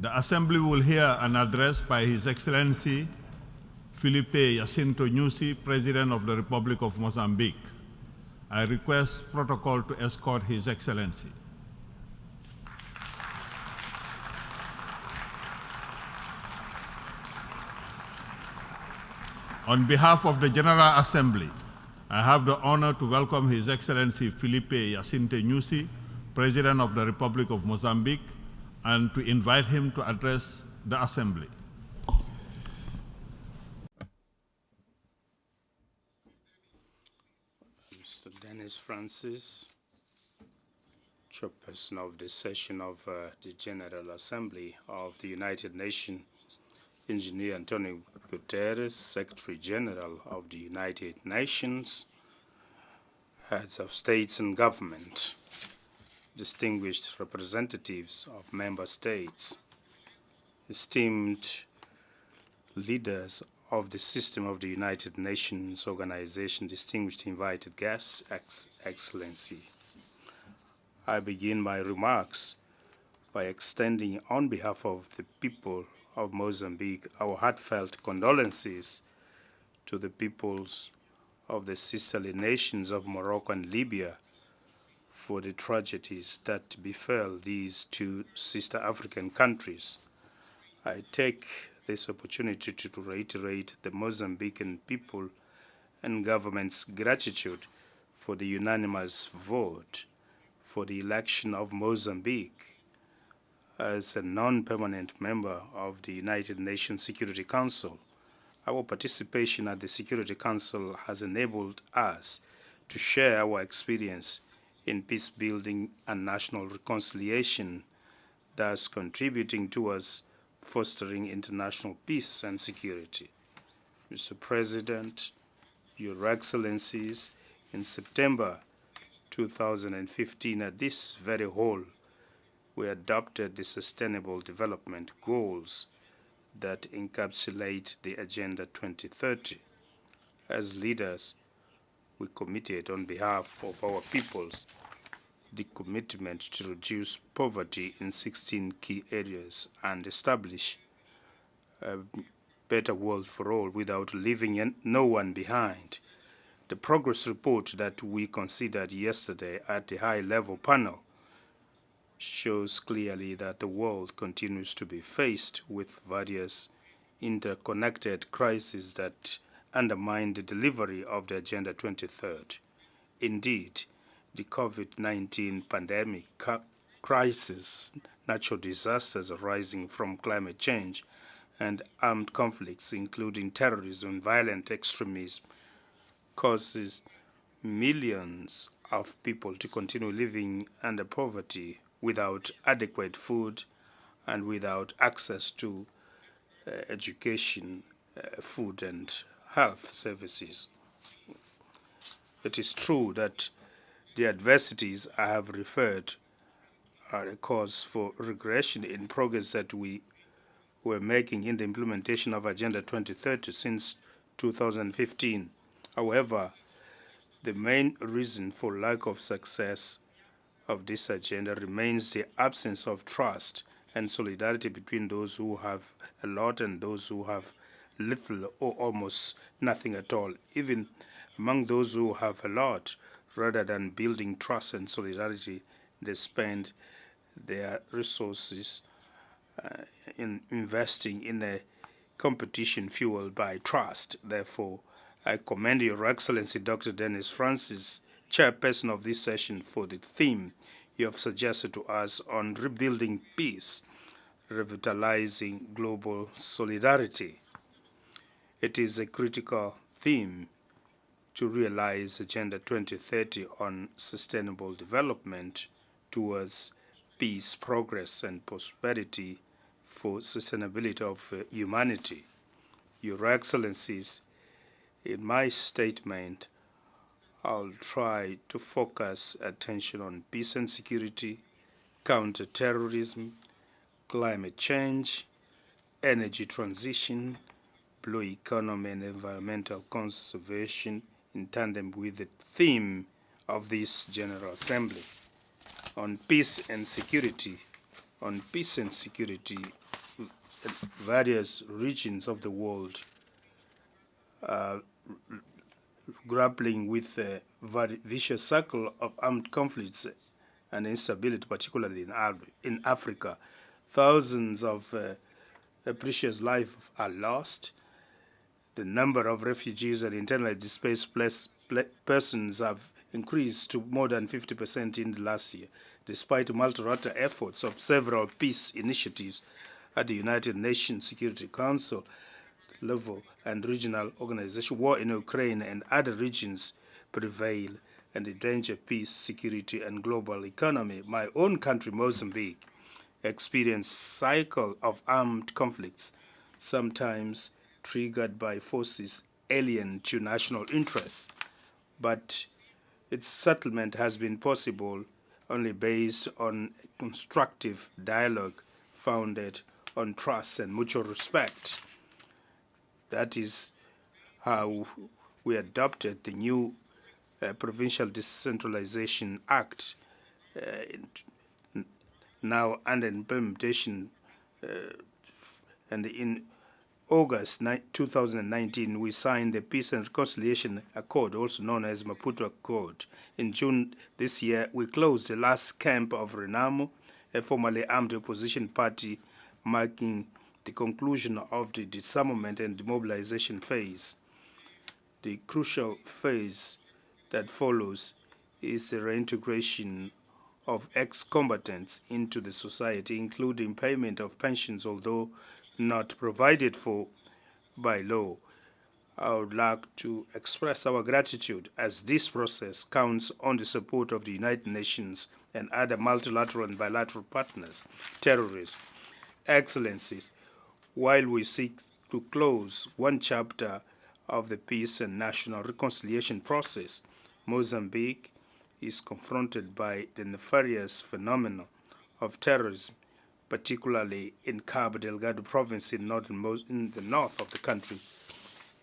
The Assembly will hear an address by His Excellency Filipe Jacinto Nyusi, President of the Republic of Mozambique. I request protocol to escort His Excellency. On behalf of the General Assembly, I have the honor to welcome His Excellency Filipe Jacinto Nyusi, President of the Republic of Mozambique, and to invite him to address the Assembly. Mr. Dennis Francis, Chairperson of this session of the General Assembly of the United Nations, Engineer Antonio Guterres, Secretary General of the United Nations, heads of states and government, distinguished representatives of member states, esteemed leaders of the system of the United Nations Organization, distinguished invited guests, excellencies. I begin my remarks by extending on behalf of the people of Mozambique our heartfelt condolences to the peoples of the sisterly nations of Morocco and Libya for the tragedies that befell these two sister African countries. I take this opportunity to reiterate the Mozambican people and government's gratitude for the unanimous vote for the election of Mozambique as a non-permanent member of the United Nations Security Council. Our participation at the Security Council has enabled us to share our experience in peace building and national reconciliation, thus contributing towards fostering international peace and security. Mr. President, Your Excellencies, in September 2015 at this very hall, we adopted the Sustainable Development Goals that encapsulate the Agenda 2030. As leaders, we committed on behalf of our peoples the commitment to reduce poverty in 16 key areas and establish a better world for all without leaving no one behind. The progress report that we considered yesterday at the high-level panel shows clearly that the world continues to be faced with various interconnected crises that undermine the delivery of the Agenda 2030. Indeed, the COVID-19 pandemic crisis, natural disasters arising from climate change, and armed conflicts, including terrorism and violent extremism, causes millions of people to continue living under poverty without adequate food and without access to education, food, and health services. It is true that the adversities I have referred are a cause for regression in progress that we were making in the implementation of Agenda 2030 since 2015. However, the main reason for lack of success of this agenda remains the absence of trust and solidarity between those who have a lot and those who have little or almost nothing at all. Even among those who have a lot, rather than building trust and solidarity, they spend their resources in investing in a competition fueled by trust. Therefore, I commend Your Excellency Dr. Dennis Francis, chairperson of this session, for the theme you have suggested to us on rebuilding peace, revitalizing global solidarity. It is a critical theme to realize Agenda 2030 on sustainable development towards peace, progress, and prosperity for sustainability of humanity. Your Excellencies, in my statement, I'll try to focus attention on peace and security, counter-terrorism, climate change, energy transition, blue economy, and environmental conservation in tandem with the theme of this General Assembly. On peace and security, various regions of the world grappling with a very vicious circle of armed conflicts and instability, particularly in Africa. Thousands of precious lives are lost. The number of refugees and internally displaced persons have increased to more than 50% in the last year, despite multilateral efforts of several peace initiatives at the United Nations Security Council level and regional organization. War in Ukraine and other regions prevail and endanger peace, security, and global economy. My own country, Mozambique, experienced cycle of armed conflicts, sometimes triggered by forces alien to national interests, but its settlement has been possible only based on constructive dialogue founded on trust and mutual respect. That is how we adopted the new Provincial Decentralization Act, now under implementation, and in August 2019, we signed the Peace and Reconciliation Accord, also known as Maputo Accord. In June this year, we closed the last camp of Renamo, a formerly armed opposition party, marking the conclusion of the disarmament and demobilization phase. The crucial phase that follows is the reintegration of ex-combatants into the society, including payment of pensions, although not provided for by law. I would like to express our gratitude as this process counts on the support of the United Nations and other multilateral and bilateral partners. Terrorism. Excellencies, while we seek to close one chapter of the peace and national reconciliation process, Mozambique is confronted by the nefarious phenomenon of terrorism, particularly in Cabo Delgado province in the north of the country.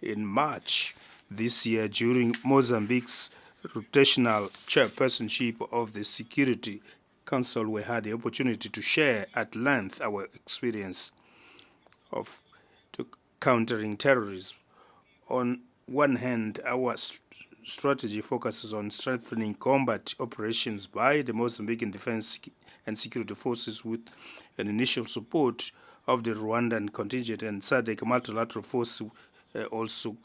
In March this year, during Mozambique's rotational chairpersonship of the Security Council, we had the opportunity to share at length our experience of countering terrorism. On one hand, our strategy focuses on strengthening combat operations by the Mozambican Defense and Security Forces with an initial support of the Rwandan contingent and SADC multilateral force, also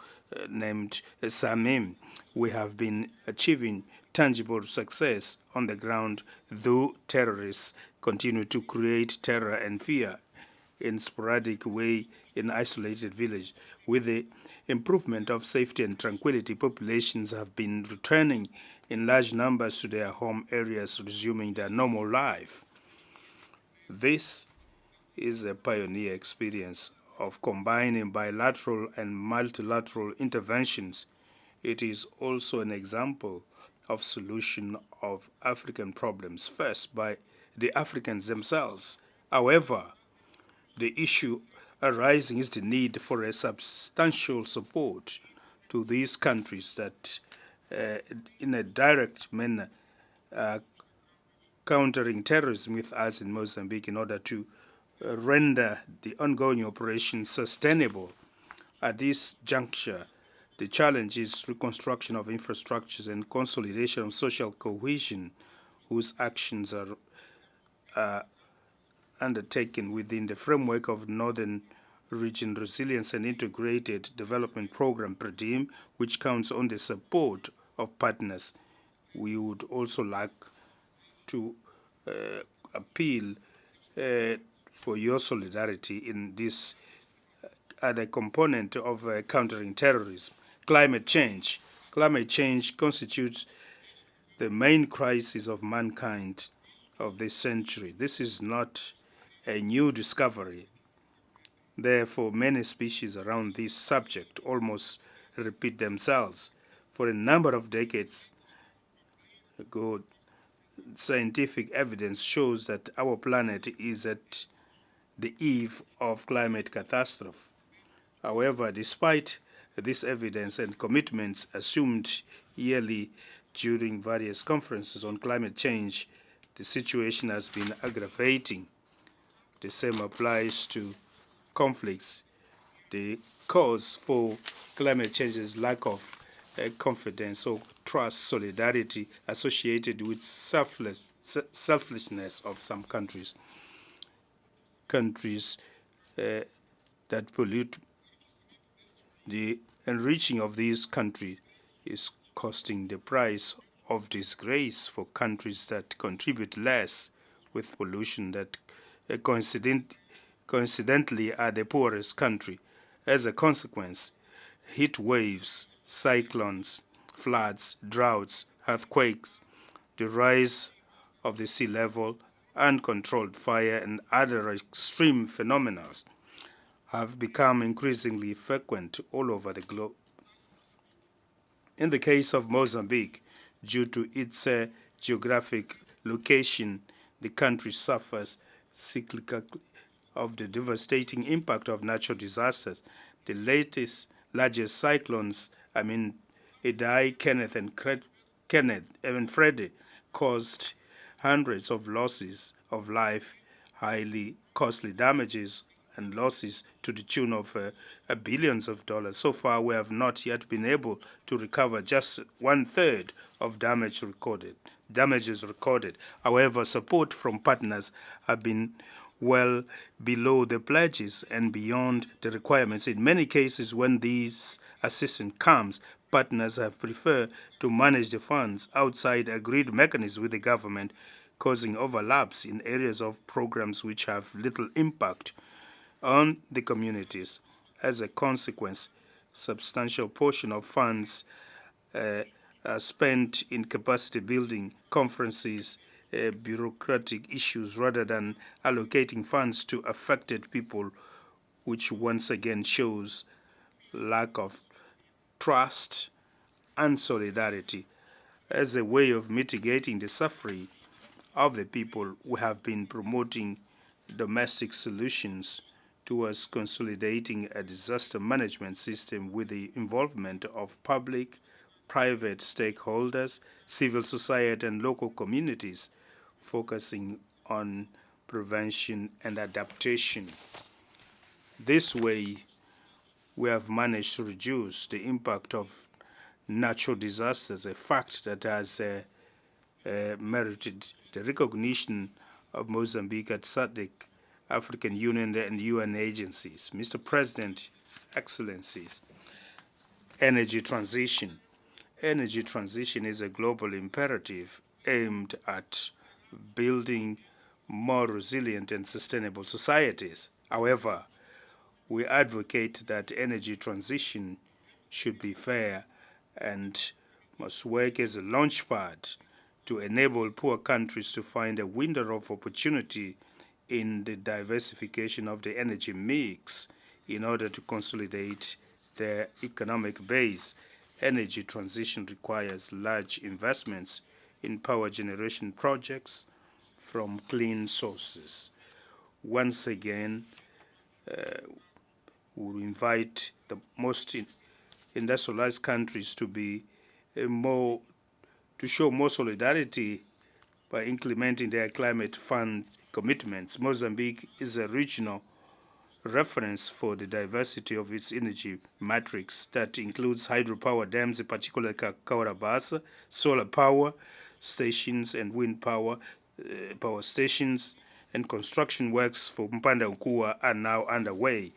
named SAMIM. We have been achieving tangible success on the ground, though terrorists continue to create terror and fear in sporadic way in isolated villages. With the improvement of safety and tranquility, populations have been returning in large numbers to their home areas, resuming their normal life. This is a pioneer experience of combining bilateral and multilateral interventions. It is also an example of solution of African problems, first by the Africans themselves. However, the issue arising is the need for a substantial support to these countries that, in a direct manner, countering terrorism with us in Mozambique in order to render the ongoing operation sustainable. At this juncture, the challenge is reconstruction of infrastructures and consolidation of social cohesion, whose actions are undertaken within the framework of Northern Region Resilience and Integrated Development Program, PREDIM, which counts on the support of partners. We would also like to appeal for your solidarity in this other component of countering terrorism. Climate change. Climate change constitutes the main crisis of mankind of this century. This is not a new discovery. Therefore, many species around this subject almost repeat themselves. For a number of decades ago, scientific evidence shows that our planet is at the eve of climate catastrophe. However, despite this evidence and commitments assumed yearly during various conferences on climate change, the situation has been aggravating. The same applies to conflicts. The cause for climate change is lack of confidence or trust, solidarity associated with selfishness of some countries. Countries that pollute. The enriching of these countries is costing the price of disgrace for countries that contribute less with pollution that coincidentally are the poorest country. As a consequence, heat waves, cyclones, floods, droughts, earthquakes, the rise of the sea level, uncontrolled fire, and other extreme phenomena have become increasingly frequent all over the globe. In the case of Mozambique, due to its geographic location, the country suffers cyclically of the devastating impact of natural disasters. The largest cyclones, Idai, Kenneth, and Freddie, caused hundreds of losses of life, highly costly damages, and losses to the tune of billions of dollars. So far, we have not yet been able to recover just 1/3 of damages recorded. However, support from partners have been well below the pledges and beyond the requirements. In many cases, when these assistance comes, partners have preferred to manage the funds outside agreed mechanisms with the government, causing overlaps in areas of programs which have little impact on the communities. As a consequence, substantial portion of funds are spent in capacity building, conferences, bureaucratic issues rather than allocating funds to affected people, which once again shows lack of trust and solidarity. As a way of mitigating the suffering of the people, we have been promoting domestic solutions towards consolidating a disaster management system with the involvement of public, private stakeholders, civil society, and local communities, focusing on prevention and adaptation. This way, we have managed to reduce the impact of natural disasters, a fact that has merited the recognition of Mozambique at SADC, African Union, and UN agencies. Mr. President, Excellencies, energy transition. Energy transition is a global imperative aimed at building more resilient and sustainable societies. However, we advocate that energy transition should be fair and must work as a launchpad to enable poor countries to find a window of opportunity in the diversification of the energy mix in order to consolidate their economic base. Energy transition requires large investments in power generation projects from clean sources. Once again, we invite the most industrialized countries to be to show more solidarity by implementing their climate fund commitments. Mozambique is a regional reference for the diversity of its energy matrix that includes hydropower dams, in particular Kaurabasa, solar power stations, and wind power stations, and construction works for Mpanda Ukua are now underway.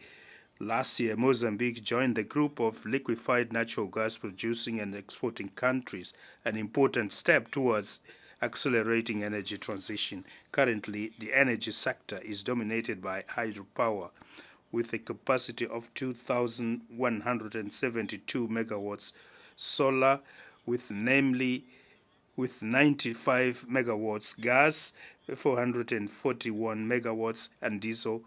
Last year, Mozambique joined the group of liquefied natural gas producing and exporting countries, an important step towards accelerating energy transition. Currently, the energy sector is dominated by hydropower, with a capacity of 2,172 megawatts, solar with 95 megawatts, gas 441 megawatts, and diesel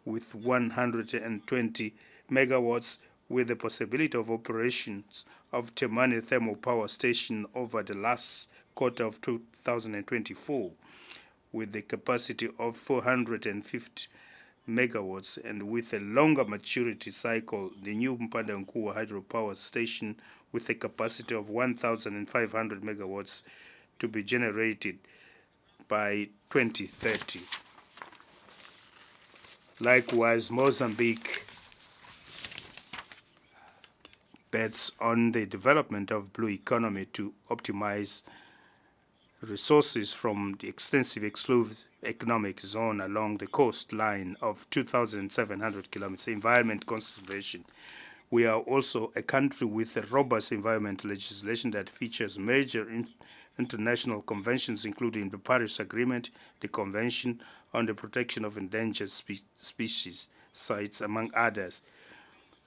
with 120 megawatts, with the possibility of operations of Temane Thermal Power Station over the last quarter of 2024, with the capacity of 450 megawatts, and with a longer maturity cycle, the new Mpanda Nkua hydropower station with a capacity of 1,500 megawatts to be generated by 2030. Likewise, Mozambique bets on the development of blue economy to optimize resources from the extensive exclusive economic zone along the coastline of 2,700 kilometers. Environment conservation. We are also a country with a robust environmental legislation that features major international conventions, including the Paris Agreement, the Convention on the Protection of Endangered Species sites, among others.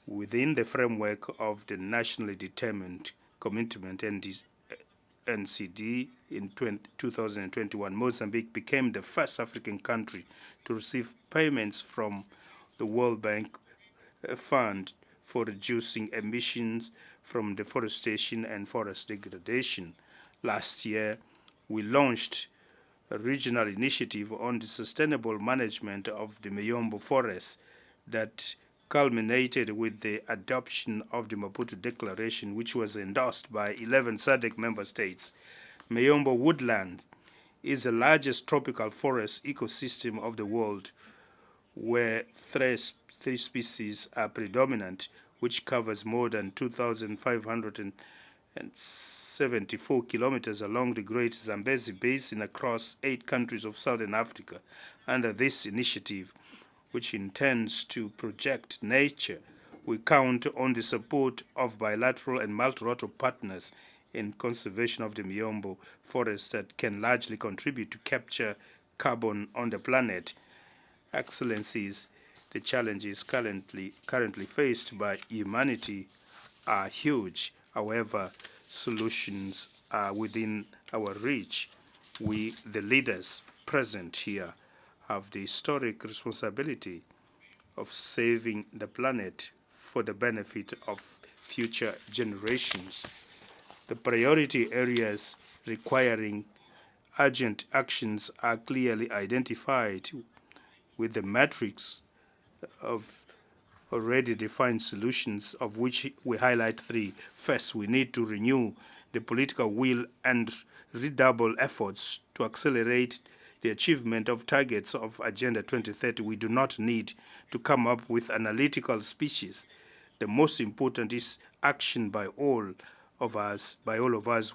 Within the framework of the nationally determined commitment NCD in 2021, Mozambique became the first African country to receive payments from the World Bank Fund for reducing emissions from deforestation and forest degradation. Last year, we launched a regional initiative on the sustainable management of the Miyombo forest that culminated with the adoption of the Maputo Declaration, which was endorsed by 11 SADC member states. Miyombo woodland is the largest tropical forest ecosystem of the world, where three species are predominant, which covers more than 2,574 kilometers along the Great Zambezi Basin across 8 countries of Southern Africa. Under this initiative, which intends to project nature, we count on the support of bilateral and multilateral partners in conservation of the Miyombo forest that can largely contribute to capture carbon on the planet. Excellencies, the challenges currently faced by humanity are huge. However, solutions are within our reach. We, the leaders present here, have the historic responsibility of saving the planet for the benefit of future generations. The priority areas requiring urgent actions are clearly identified with the matrix of already defined solutions, of which we highlight 3. First, we need to renew the political will and redouble efforts to accelerate the achievement of targets of Agenda 2030. We do not need to come up with analytical speeches. The most important is action by all of us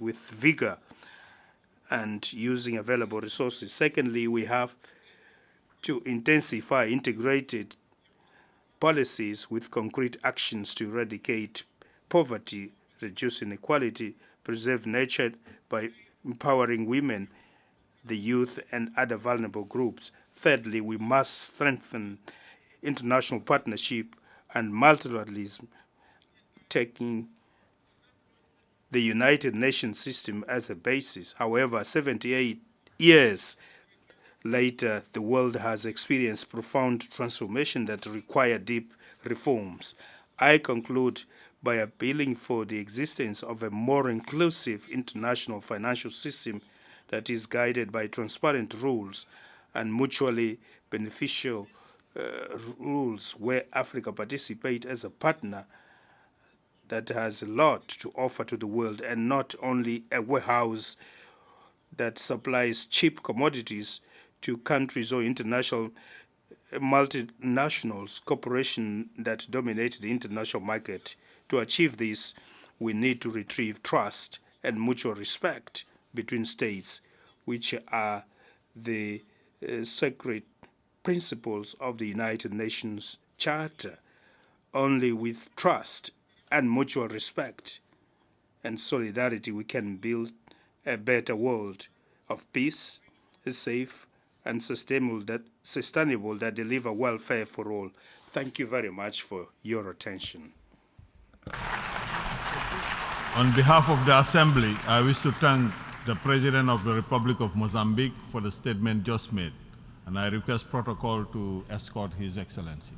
with vigor and using available resources. Secondly, we have to intensify integrated policies with concrete actions to eradicate poverty, reduce inequality, preserve nature by empowering women, the youth, and other vulnerable groups. Thirdly, we must strengthen international partnership and multilateralism, taking the United Nations system as a basis. However, 78 years later, the world has experienced profound transformation that require deep reforms. I conclude by appealing for the existence of a more inclusive international financial system that is guided by transparent rules and mutually beneficial rules, where Africa participates as a partner that has a lot to offer to the world and not only a warehouse that supplies cheap commodities to countries or international multinationals, corporations that dominate the international market. To achieve this, we need to retrieve trust and mutual respect between states, which are the sacred principles of the United Nations Charter. Only with trust and mutual respect and solidarity we can build a better world of peace, safe and sustainable that deliver welfare for all. Thank you very much for your attention. On behalf of the Assembly, I wish to thank the President of the Republic of Mozambique for the statement just made, and I request protocol to escort His Excellency.